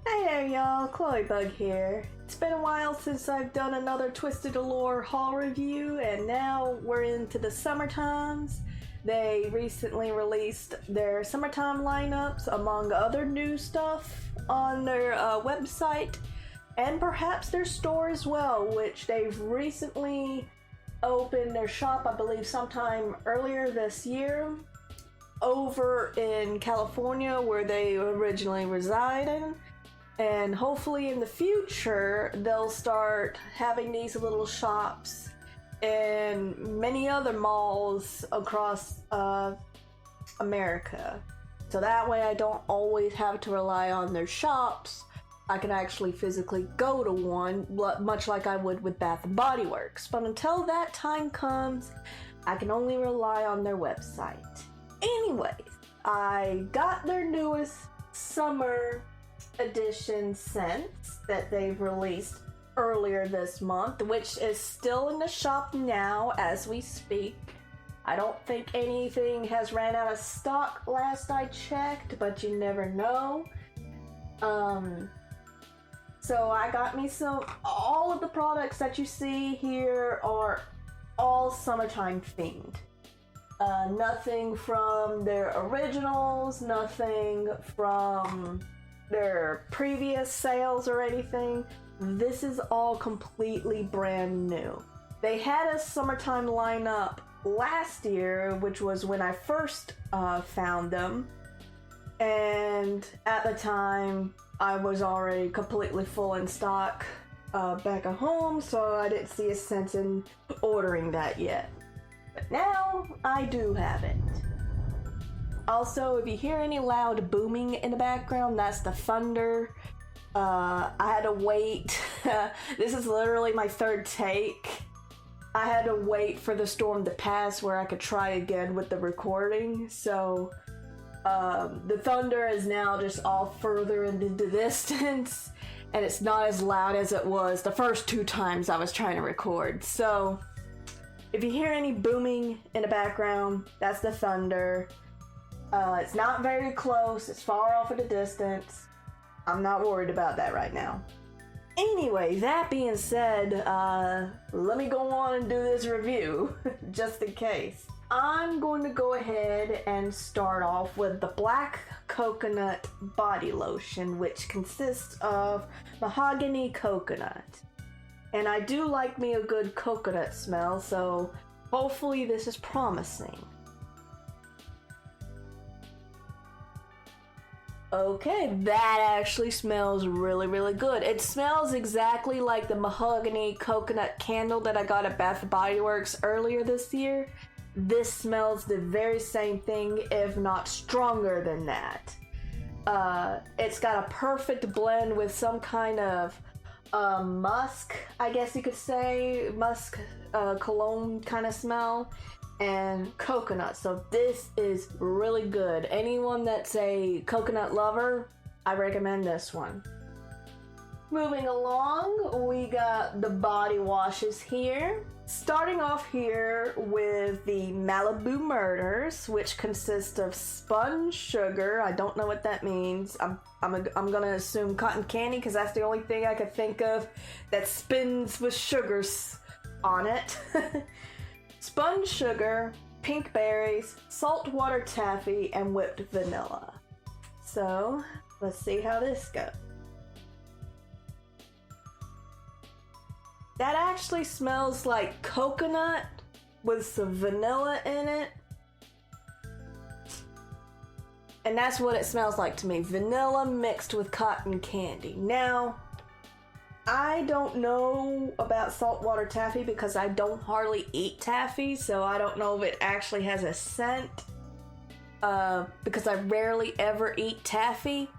Hey there y'all, Chloe Bug here. It's been a while since I've done another Twisted Allure haul review, and now we're into the summer times. They recently released their summertime lineups, among other new stuff, on their website, and perhaps their store as well, which they've recently opened their shop, I believe sometime earlier this year, over in California where they originally resided. And hopefully in the future they'll start having these little shops in many other malls across America. So that way I don't always have to rely on their shops. I can actually physically go to one, much like I would with Bath & Body Works. But until that time comes, I can only rely on their website. Anyways, I got their newest summer edition scents that they've released earlier this month, which is still in the shop now as we speak. I don't think anything has ran out of stock last I checked, but you never know. So I got me all of the products that you see here are all summertime themed. Nothing from their originals, nothing from their previous sales or anything. This is all completely brand new. They had a summertime lineup last year, which was when I first found them, and at the time I was already completely full in stock back at home, so I didn't see a sense in ordering that yet. But now I do have it. Also, if you hear any loud booming in the background, that's the thunder. I had to wait. This is literally my third take. I had to wait for the storm to pass where I could try again with the recording. So the thunder is now just all further into the distance, and it's not as loud as it was the first two times I was trying to record. So if you hear any booming in the background, that's the thunder. It's not very close, it's far off in the distance. I'm not worried about that right now. Anyway, that being said, let me go on and do this review, just in case. I'm going to go ahead and start off with the Black Coconut Body Lotion, which consists of mahogany coconut. And I do like me a good coconut smell, so hopefully this is promising. Okay, that actually smells really, really good. It smells exactly like the mahogany coconut candle that I got at Bath & Body Works earlier this year. This smells the very same thing, if not stronger than that. It's got a perfect blend with some kind of musk, I guess you could say, musk cologne kind of smell, and coconut. So this is really good. Anyone that's a coconut lover, I recommend this one. Moving along, we got the body washes here. Starting off here with the Malibu Murders, which consist of spun sugar. I don't know what that means. I'm gonna assume cotton candy because that's the only thing I could think of that spins with sugars on it. Spun sugar, pink berries, saltwater taffy, and whipped vanilla. So, let's see how this goes. That actually smells like coconut with some vanilla in it. And that's what it smells like to me. Vanilla mixed with cotton candy. Now, I don't know about saltwater taffy because I don't hardly eat taffy, so I don't know if it actually has a scent. Because I rarely ever eat taffy,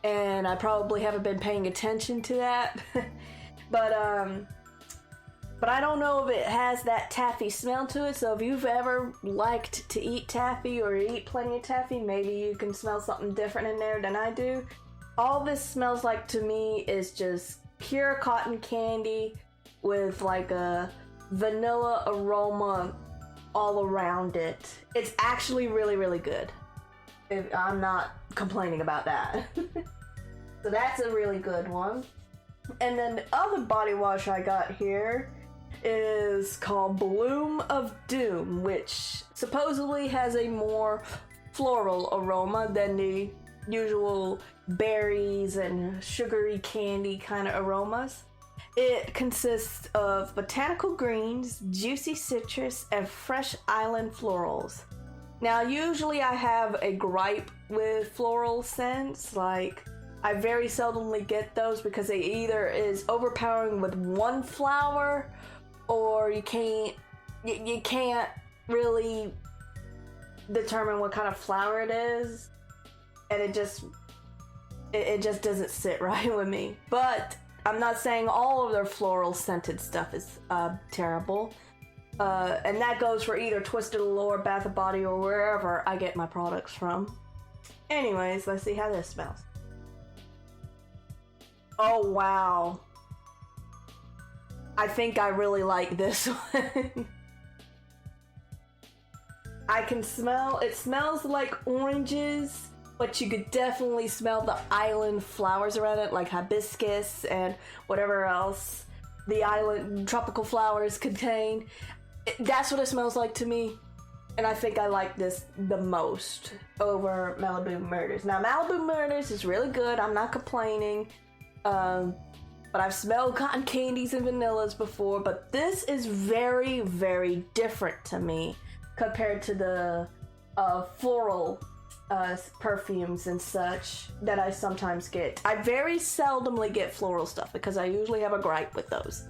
and I probably haven't been paying attention to that. But I don't know if it has that taffy smell to it, so if you've ever liked to eat taffy or eat plenty of taffy, maybe you can smell something different in there than I do. All this smells like to me is just pure cotton candy with like a vanilla aroma all around it. It's actually really, really good. I'm not complaining about that. So that's a really good one. And then the other body wash I got here is called Bloom of Doom, which supposedly has a more floral aroma than the usual berries and sugary candy kind of aromas. It consists of botanical greens, juicy citrus, and fresh island florals. Now, usually I have a gripe with floral scents. Like, I very seldomly get those because they either is overpowering with one flower, or you can't really determine what kind of flower it is, and it just doesn't sit right with me. But I'm not saying all of their floral scented stuff is terrible. And that goes for either Twisted Allure, Bath & Body, or wherever I get my products from. Anyways, let's see how this smells. Oh, wow. I think I really like this one. I can smell, it smells like oranges, but you could definitely smell the island flowers around it, like hibiscus and whatever else the island tropical flowers contain. That's what it smells like to me, and I think I like this the most over Malibu Murders. Now, Malibu Murders is really good, I'm not complaining, but I've smelled cotton candies and vanillas before, but this is very, very different to me compared to the floral perfumes and such that I sometimes get. I very seldomly get floral stuff because I usually have a gripe with those.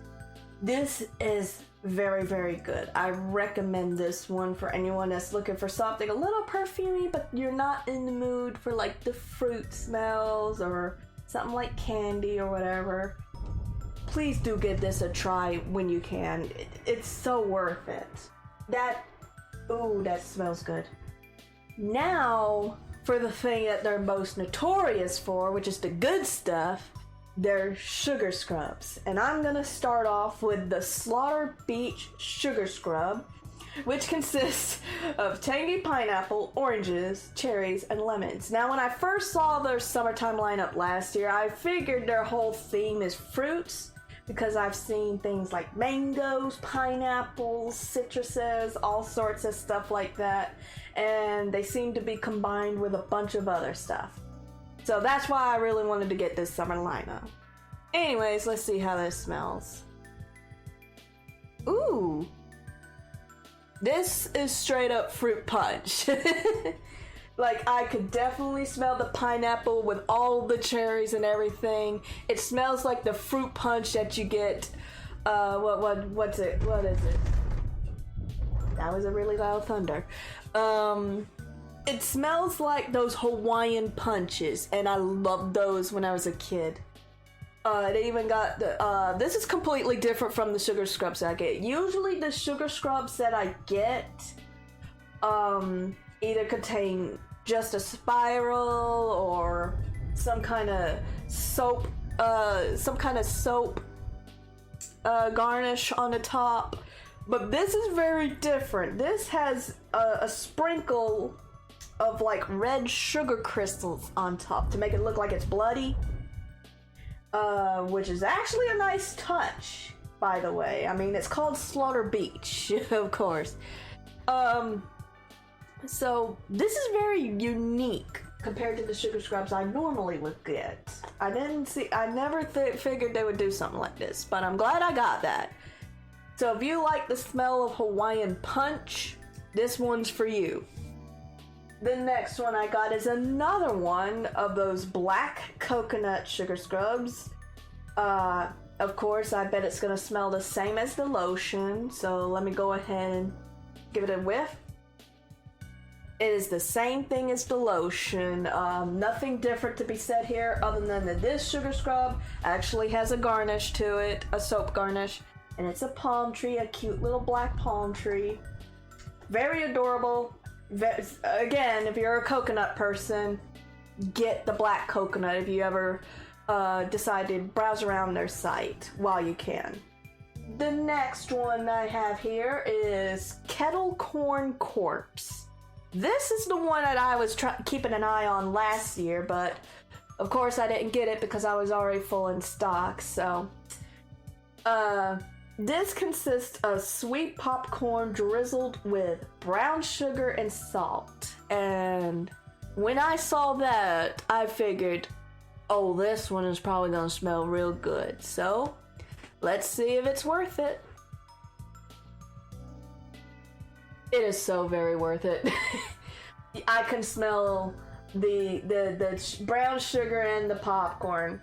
This is very, very good. I recommend this one for anyone that's looking for something a little perfumey, but you're not in the mood for like the fruit smells or something like candy or whatever. Please do give this a try when you can. It's so worth it. Ooh, that smells good. Now, for the thing that they're most notorious for, which is the good stuff, they're sugar scrubs. And I'm gonna start off with the Slaughter Beach Sugar Scrub, which consists of tangy pineapple, oranges, cherries, and lemons. Now, when I first saw their summertime lineup last year, I figured their whole theme is fruits, because I've seen things like mangoes, pineapples, citruses, all sorts of stuff like that, and they seem to be combined with a bunch of other stuff. So that's why I really wanted to get this summer lineup. Anyways, let's see how this smells. Ooh. This is straight up fruit punch. Like, I could definitely smell the pineapple with all the cherries and everything. It smells like the fruit punch that you get. What is it? That was a really loud thunder. It smells like those Hawaiian punches, and I loved those when I was a kid. They even got the, this is completely different from the sugar scrubs I get. Usually the sugar scrubs that I get, either contain just a spiral or some kind of soap, garnish on the top. But this is very different. This has a sprinkle of like red sugar crystals on top to make it look like it's bloody. Which is actually a nice touch, by the way. I mean, it's called Slaughter Beach, of course. So this is very unique compared to the sugar scrubs I normally would get. I never figured they would do something like this, but I'm glad I got that. So if you like the smell of Hawaiian punch, this one's for you. The next one I got is another one of those black coconut sugar scrubs. Of course, I bet it's gonna smell the same as the lotion, so let me go ahead and give it a whiff. It is the same thing as the lotion. Nothing different to be said here other than that this sugar scrub actually has a garnish to it, a soap garnish, and it's a palm tree, a cute little black palm tree. Very adorable. Again, if you're a coconut person, get the black coconut if you ever decide to browse around their site while you can. The next one I have here is Kettle Corn Corpse. This is the one that I was keeping an eye on last year, but Of course, I didn't get it because I was already full in stock, so. This consists of sweet popcorn drizzled with brown sugar and salt. And when I saw that, I figured, oh, this one is probably gonna smell real good. So, let's see if it's worth it. It is so very worth it. I can smell the brown sugar and the popcorn.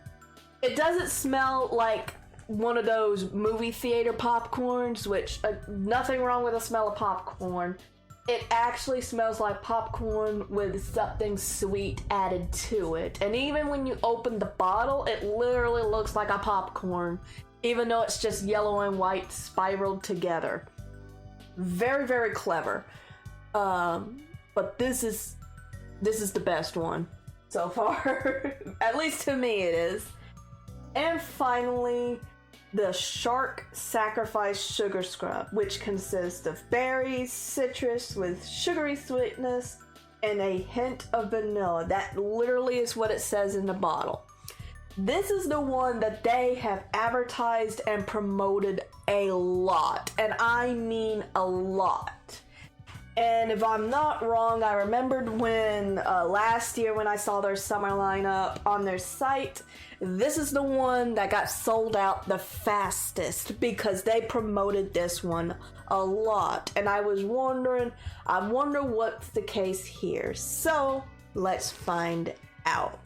It doesn't smell like one of those movie theater popcorns, which nothing wrong with the smell of popcorn. It actually smells like popcorn with something sweet added to it. And even when you open the bottle, it literally looks like a popcorn, even though it's just yellow and white spiraled together. Very, very clever. But this is the best one so far. At least to me it is. And finally, the Shark Sacrifice Sugar Scrub, which consists of berries, citrus with sugary sweetness, and a hint of vanilla. That literally is what it says in the bottle. This is the one that they have advertised and promoted a lot, and I mean a lot. And if I'm not wrong, I remembered when last year when I saw their summer lineup on their site, this is the one that got sold out the fastest because they promoted this one a lot. And I was wondering, I wonder what's the case here. So let's find out.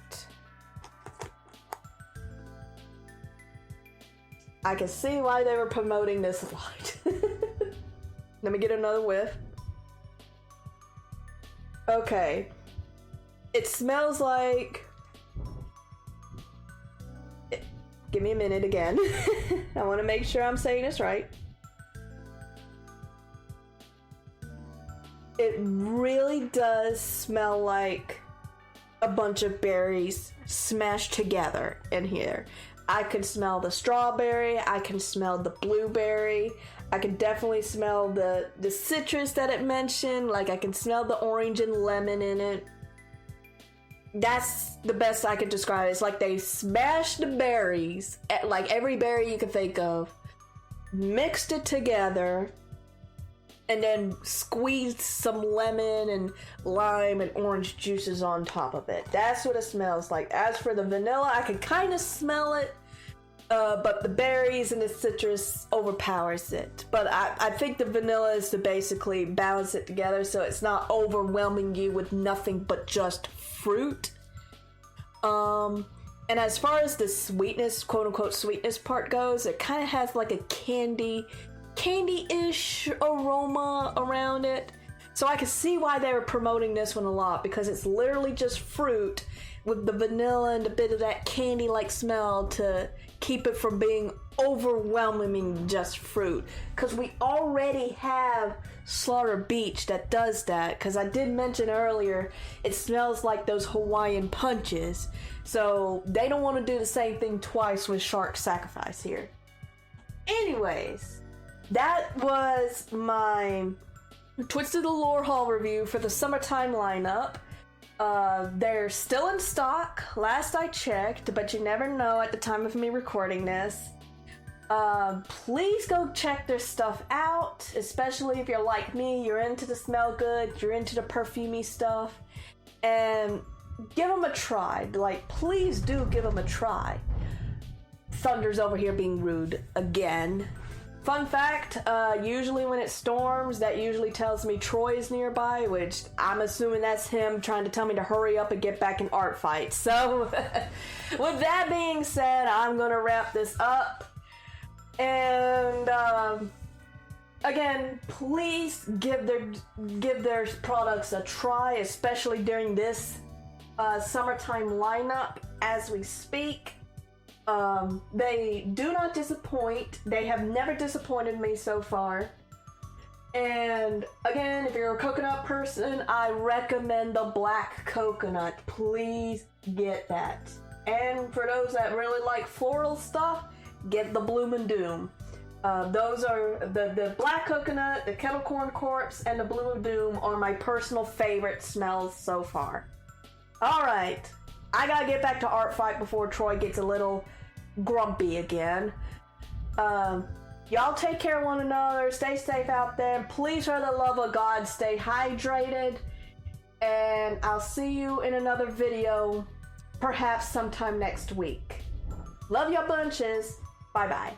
I can see why they were promoting this a lot. Let me get another whiff. Okay. It smells like... Give me a minute again. I want to make sure I'm saying this right. It really does smell like a bunch of berries smashed together in here. I can smell the strawberry, I can smell the blueberry, I can definitely smell the citrus that it mentioned, like I can smell the orange and lemon in it. That's the best I could describe it. It's like they smashed the berries, like every berry you could think of, mixed it together, and then squeezed some lemon and lime and orange juices on top of it. That's what it smells like. As for the vanilla, I can kind of smell it, but the berries and the citrus overpowers it. But I think the vanilla is to basically balance it together so it's not overwhelming you with nothing but just fruit. And as far as the sweetness, quote unquote sweetness part goes, it kind of has like a candy-ish aroma around it. So I can see why they were promoting this one a lot, because it's literally just fruit with the vanilla and a bit of that candy-like smell to keep it from being overwhelming just fruit. Because we already have Slaughter Beach that does that, because I did mention earlier it smells like those Hawaiian punches. So they don't want to do the same thing twice with Shark Sacrifice here. Anyways, that was my Twisted Allure haul review for the summertime lineup. They're still in stock, last I checked, but you never know at the time of me recording this. Please go check their stuff out, especially if you're like me, you're into the smell good, you're into the perfumey stuff, and give them a try. Like, please do give them a try. Thunder's over here being rude again. Fun fact, usually when it storms, that usually tells me Troy is nearby, which I'm assuming that's him trying to tell me to hurry up and get back in art fight. So, with that being said, I'm gonna wrap this up. And, again, please give their products a try, especially during this summertime lineup as we speak. They do not disappoint. They have never disappointed me so far. And again, if you're a coconut person, I recommend the black coconut. Please get that. And for those that really like floral stuff, get the Bloomin' Doom. Those are the black coconut, the kettle corn corpse, and the Bloomin' Doom are my personal favorite smells so far. Alright, I gotta get back to Art Fight before Troy gets a little grumpy again. Y'all take care of one another. Stay safe out there. Please, for the love of God, stay hydrated. And I'll see you in another video, perhaps sometime next week. Love ya bunches. Bye-bye.